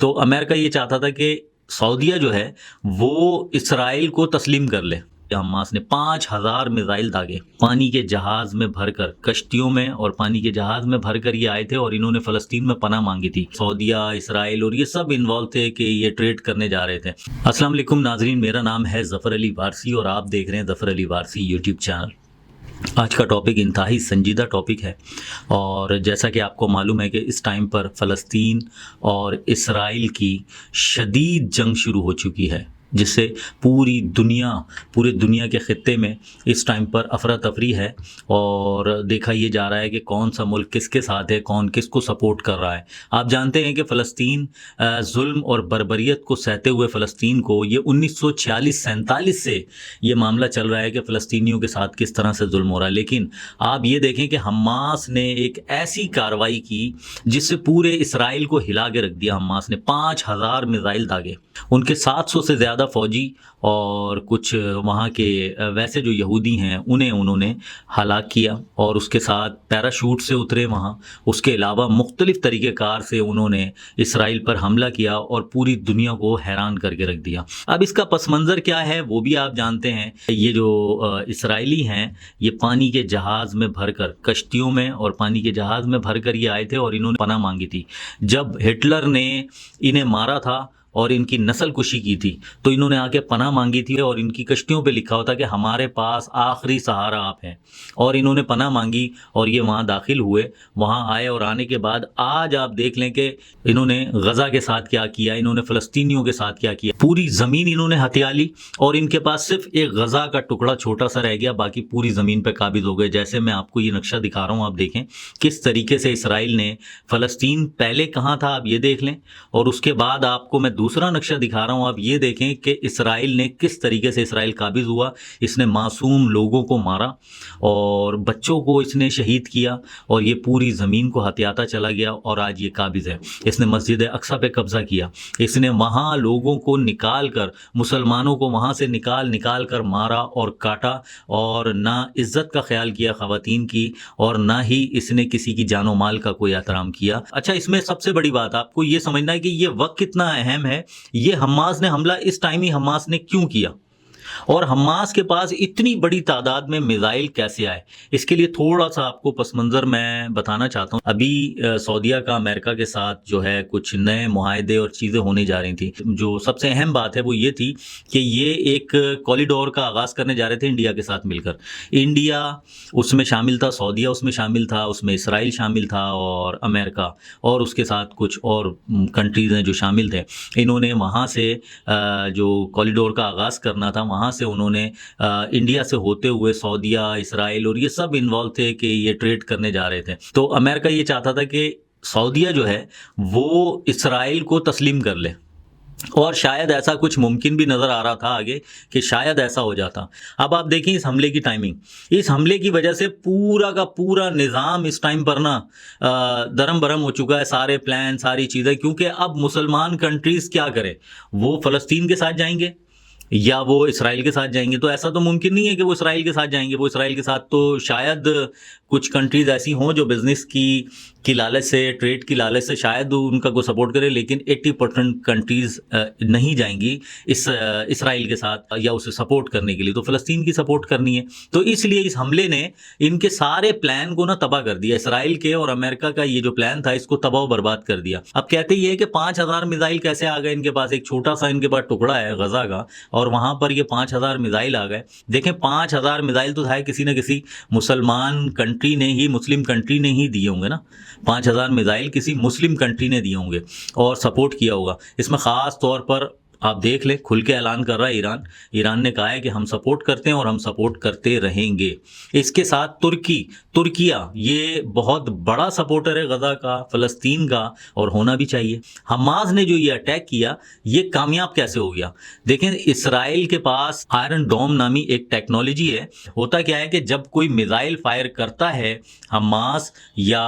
تو امریکہ یہ چاہتا تھا کہ سعودیہ جو ہے وہ اسرائیل کو تسلیم کر لے. حماس نے 5,000 میزائل داغے پانی کے جہاز میں بھر کر، کشتیوں میں اور پانی کے جہاز میں بھر کر یہ آئے تھے اور انہوں نے فلسطین میں پناہ مانگی تھی. سعودیہ، اسرائیل اور یہ سب انوالو تھے کہ یہ ٹریڈ کرنے جا رہے تھے. السلام علیکم ناظرین، میرا نام ہے ظفر علی وارثی اور آپ دیکھ رہے ہیں ظفر علی وارثی یوٹیوب چینل. آج کا ٹاپک انتہائی سنجیدہ ٹاپک ہے اور جیسا کہ آپ کو معلوم ہے کہ اس ٹائم پر فلسطین اور اسرائیل کی شدید جنگ شروع ہو چکی ہے، جس سے پورے دنیا کے خطے میں اس ٹائم پر افراتفری ہے اور دیکھا یہ جا رہا ہے کہ کون سا ملک کس کے ساتھ ہے، کون کس کو سپورٹ کر رہا ہے. آپ جانتے ہیں کہ فلسطین ظلم اور بربریت کو سہتے ہوئے فلسطین کو یہ 1946-47 سے یہ معاملہ چل رہا ہے کہ فلسطینیوں کے ساتھ کس طرح سے ظلم ہو رہا ہے. لیکن آپ یہ دیکھیں کہ حماس نے ایک ایسی کارروائی کی جس سے پورے اسرائیل کو ہلا کے رکھ دیا. حماس نے 5,000 میزائل داغے، ان کے 700 سے زیادہ فوجی اور کچھ وہاں کے ویسے جو یہودی ہیں انہوں نے ہلاک کیا اور اس کے ساتھ پیراشوٹ سے اترے وہاں. اس کے علاوہ مختلف طریقہ کار سے انہوں نے اسرائیل پر حملہ کیا اور پوری دنیا کو حیران کر کے رکھ دیا. اب اس کا پس منظر کیا ہے وہ بھی آپ جانتے ہیں. یہ جو اسرائیلی ہیں یہ پانی کے جہاز میں بھر کر، کشتیوں میں اور پانی کے جہاز میں بھر کر یہ آئے تھے اور انہوں نے پناہ مانگی تھی. جب ہٹلر نے انہیں مارا تھا اور ان کی نسل کشی کی تھی تو انہوں نے آ کے پناہ مانگی تھی اور ان کی کشتیوں پہ لکھا ہوتا کہ ہمارے پاس آخری سہارا آپ ہیں، اور انہوں نے پناہ مانگی اور یہ وہاں داخل ہوئے. وہاں آئے اور آنے کے بعد آج آپ دیکھ لیں کہ انہوں نے غزہ کے ساتھ کیا کیا، انہوں نے فلسطینیوں کے ساتھ کیا کیا. پوری زمین انہوں نے ہتھیا لی اور ان کے پاس صرف ایک غزہ کا ٹکڑا چھوٹا سا رہ گیا، باقی پوری زمین پہ قابض ہو گئے. جیسے میں آپ کو یہ نقشہ دکھا رہا ہوں، آپ دیکھیں کس طریقے سے اسرائیل نے فلسطین پہلے کہاں تھا آپ یہ دیکھ لیں، اور اس کے بعد آپ کو میں دوسرا نقشہ دکھا رہا ہوں. آپ یہ دیکھیں کہ اسرائیل نے کس طریقے سے اسرائیل قابض ہوا. اس نے معصوم لوگوں کو مارا اور بچوں کو اس نے شہید کیا اور یہ پوری زمین کو ہتھیاتا چلا گیا اور آج یہ قابض ہے. اس نے مسجد اقصی پہ قبضہ کیا، اس نے وہاں لوگوں کو نکال کر، مسلمانوں کو وہاں سے نکال کر مارا اور کاٹا، اور نہ عزت کا خیال کیا خواتین کی اور نہ ہی اس نے کسی کی جان و مال کا کوئی احترام کیا. اچھا، اس میں سب سے بڑی بات آپ کو یہ سمجھنا ہے کہ یہ وقت کتنا اہم ہے. یہ حماس نے حملہ اس ٹائم ہی حماس نے کیوں کیا اور حماس کے پاس اتنی بڑی تعداد میں میزائل کیسے آئے، اس کے لیے تھوڑا سا آپ کو پس منظر میں بتانا چاہتا ہوں. ابھی سعودیہ کا امریکہ کے ساتھ جو ہے کچھ نئے معاہدے اور چیزیں ہونے جا رہی تھیں. جو سب سے اہم بات ہے وہ یہ تھی کہ یہ ایک کوریڈور کا آغاز کرنے جا رہے تھے انڈیا کے ساتھ مل کر. انڈیا اس میں شامل تھا، سعودیہ اس میں شامل تھا، اس میں اسرائیل شامل تھا اور امریکہ اور اس کے ساتھ کچھ اور کنٹریز ہیں جو شامل تھے. انہوں نے وہاں سے جو کوریڈور کا آغاز کرنا تھا وہاں سے انہوں نے انڈیا سے ہوتے ہوئے سعودیہ، اسرائیل اور یہ سب انوالو تھے کہ یہ ٹریڈ کرنے جا رہے تھے. تو امریکہ یہ چاہتا تھا کہ سعودیہ جو ہے وہ اسرائیل کو تسلیم کر لے، اور شاید ایسا کچھ ممکن بھی نظر آ رہا تھا آگے کہ شاید ایسا ہو جاتا. اب آپ دیکھیں اس حملے کی ٹائمنگ، اس حملے کی وجہ سے پورا کا پورا نظام اس ٹائم پر نا درم برہم ہو چکا ہے. سارے پلان، ساری چیزیں، کیونکہ اب مسلمان کنٹریز کیا کریں، وہ فلسطین کے ساتھ جائیں گے یا وہ اسرائیل کے ساتھ جائیں گے. تو ایسا تو ممکن نہیں ہے کہ وہ اسرائیل کے ساتھ جائیں گے. وہ اسرائیل کے ساتھ تو شاید کچھ کنٹریز ایسی ہوں جو بزنس کی لالچ سے، ٹریڈ کی لالچ سے شاید ان کا کوئی سپورٹ کرے، لیکن 80% کنٹریز نہیں جائیں گی اسرائیل کے ساتھ یا اسے سپورٹ کرنے کے لیے. تو فلسطین کی سپورٹ کرنی ہے. تو اس لیے اس حملے نے ان کے سارے پلان کو نا تباہ کر دیا. اسرائیل کے اور امریکہ کا یہ جو پلان تھا اس کو تباہ و برباد کر دیا. اب کہتے یہ ہے کہ 5,000 میزائل کیسے آ گئے ان کے پاس. ایک چھوٹا سا ان کے پاس ٹکڑا ہے غزہ کا اور وہاں پر یہ 5,000 میزائل آ گئے. دیکھیں 5,000 میزائل تو ہے کسی نہ کسی مسلمان کنٹری نے ہی، مسلم کنٹری نے ہی دیے ہوں گے نا. 5,000 میزائل کسی مسلم کنٹری نے دیے ہوں گے اور سپورٹ کیا ہوگا. اس میں خاص طور پر آپ دیکھ لیں کھل کے اعلان کر رہا ہے ایران نے کہا ہے کہ ہم سپورٹ کرتے ہیں اور ہم سپورٹ کرتے رہیں گے. اس کے ساتھ ترکیہ یہ بہت بڑا سپورٹر ہے غزہ کا، فلسطین کا، اور ہونا بھی چاہیے. حماس نے جو یہ اٹیک کیا یہ کامیاب کیسے ہو گیا؟ دیکھیں اسرائیل کے پاس آئرن ڈوم نامی ایک ٹیکنالوجی ہے. ہوتا کیا ہے کہ جب کوئی میزائل فائر کرتا ہے حماس یا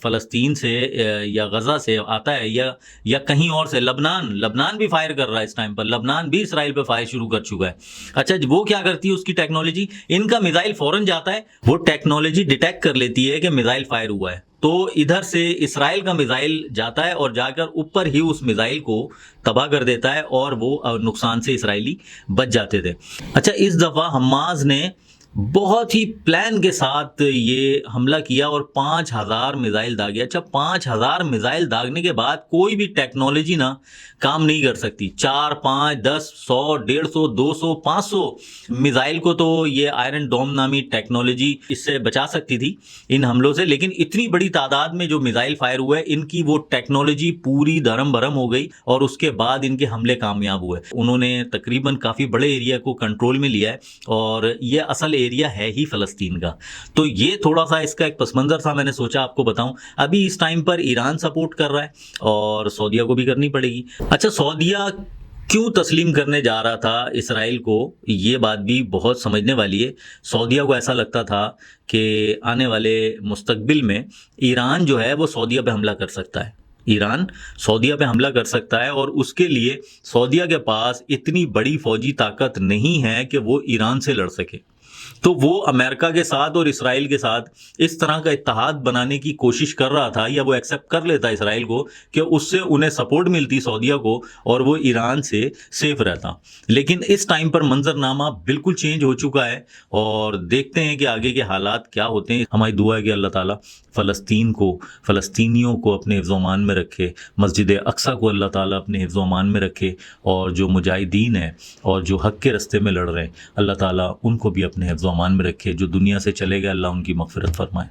فلسطین سے یا غزہ سے آتا ہے یا کہیں اور سے، لبنان بھی فائر کر کر رہا ہے اس ٹائم پر, لبنان بھی اسرائیل پہ فائر شروع کر چکا ہے. اچھا وہ کیا کرتی ہے اس کی ٹیکنالوجی, ان کا میزائل فوراً جاتا ہے, وہ ٹیکنالوجی ڈیٹیکٹ کر لیتی ہے کہ میزائل فائر ہوا ہے, تو ادھر سے اسرائیل کا میزائل جاتا ہے اور جا کر اوپر ہی اس میزائل کو تباہ کر دیتا ہے, اور وہ نقصان سے اسرائیلی بچ جاتے تھے. اچھا اس دفعہ حماس نے بہت ہی پلان کے ساتھ یہ حملہ کیا اور 5000 میزائل داغے. اچھا 5000 میزائل داغنے کے بعد کوئی بھی ٹیکنالوجی نا کام نہیں کر سکتی. 4 5 10 100 150 200 500 میزائل کو تو یہ آئرن ڈوم نامی ٹیکنالوجی اس سے بچا سکتی تھی ان حملوں سے, لیکن اتنی بڑی تعداد میں جو میزائل فائر ہوئے ان کی وہ ٹیکنالوجی پوری دھرم بھرم ہو گئی, اور اس کے بعد ان کے حملے کامیاب ہوئے. انہوں نے تقریباً کافی بڑے ایریا کو کنٹرول میں لیا ہے, اور یہ اصل ایریا ہے ہی فلسطین کا. تو یہ تھوڑا سا اس کا ایک پس منظر تھا, میں نے سوچا آپ کو بتاؤں. ابھی اس ٹائم پر ایران سپورٹ کر رہا ہے اور سعودیہ کو بھی کرنی پڑے گی. اچھا سعودیہ کیوں تسلیم کرنے جا رہا تھا اسرائیل کو, یہ بات بھی بہت سمجھنے والی ہے. سعودیہ کو ایسا لگتا تھا کہ آنے والے مستقبل میں ایران جو ہے وہ سعودیہ پہ حملہ کر سکتا ہے, ایران سعودیہ پہ حملہ کر سکتا ہے, اور اس کے لیے سعودیہ کے پاس اتنی بڑی فوجی طاقت نہیں ہے کہ وہ ایران سے لڑ سکے. تو وہ امریکہ کے ساتھ اور اسرائیل کے ساتھ اس طرح کا اتحاد بنانے کی کوشش کر رہا تھا, یا وہ ایکسیپٹ کر لیتا اسرائیل کو کہ اس سے انہیں سپورٹ ملتی سعودیہ کو, اور وہ ایران سے سیف رہتا. لیکن اس ٹائم پر منظرنامہ بالکل چینج ہو چکا ہے, اور دیکھتے ہیں کہ آگے کے حالات کیا ہوتے ہیں. ہماری دعا ہے کہ اللہ تعالیٰ فلسطین کو, فلسطینیوں کو اپنے حفظ و امان میں رکھے, مسجد اقصی کو اللہ تعالیٰ اپنے حفظ و امان میں رکھے, اور جو مجاہدین ہیں اور جو حق کے رستے میں لڑ رہے ہیں اللہ تعالیٰ ان کو بھی اپنے حفظ و امان میں رکھے. جو دنیا سے چلے گئے اللہ ان کی مغفرت فرمائے.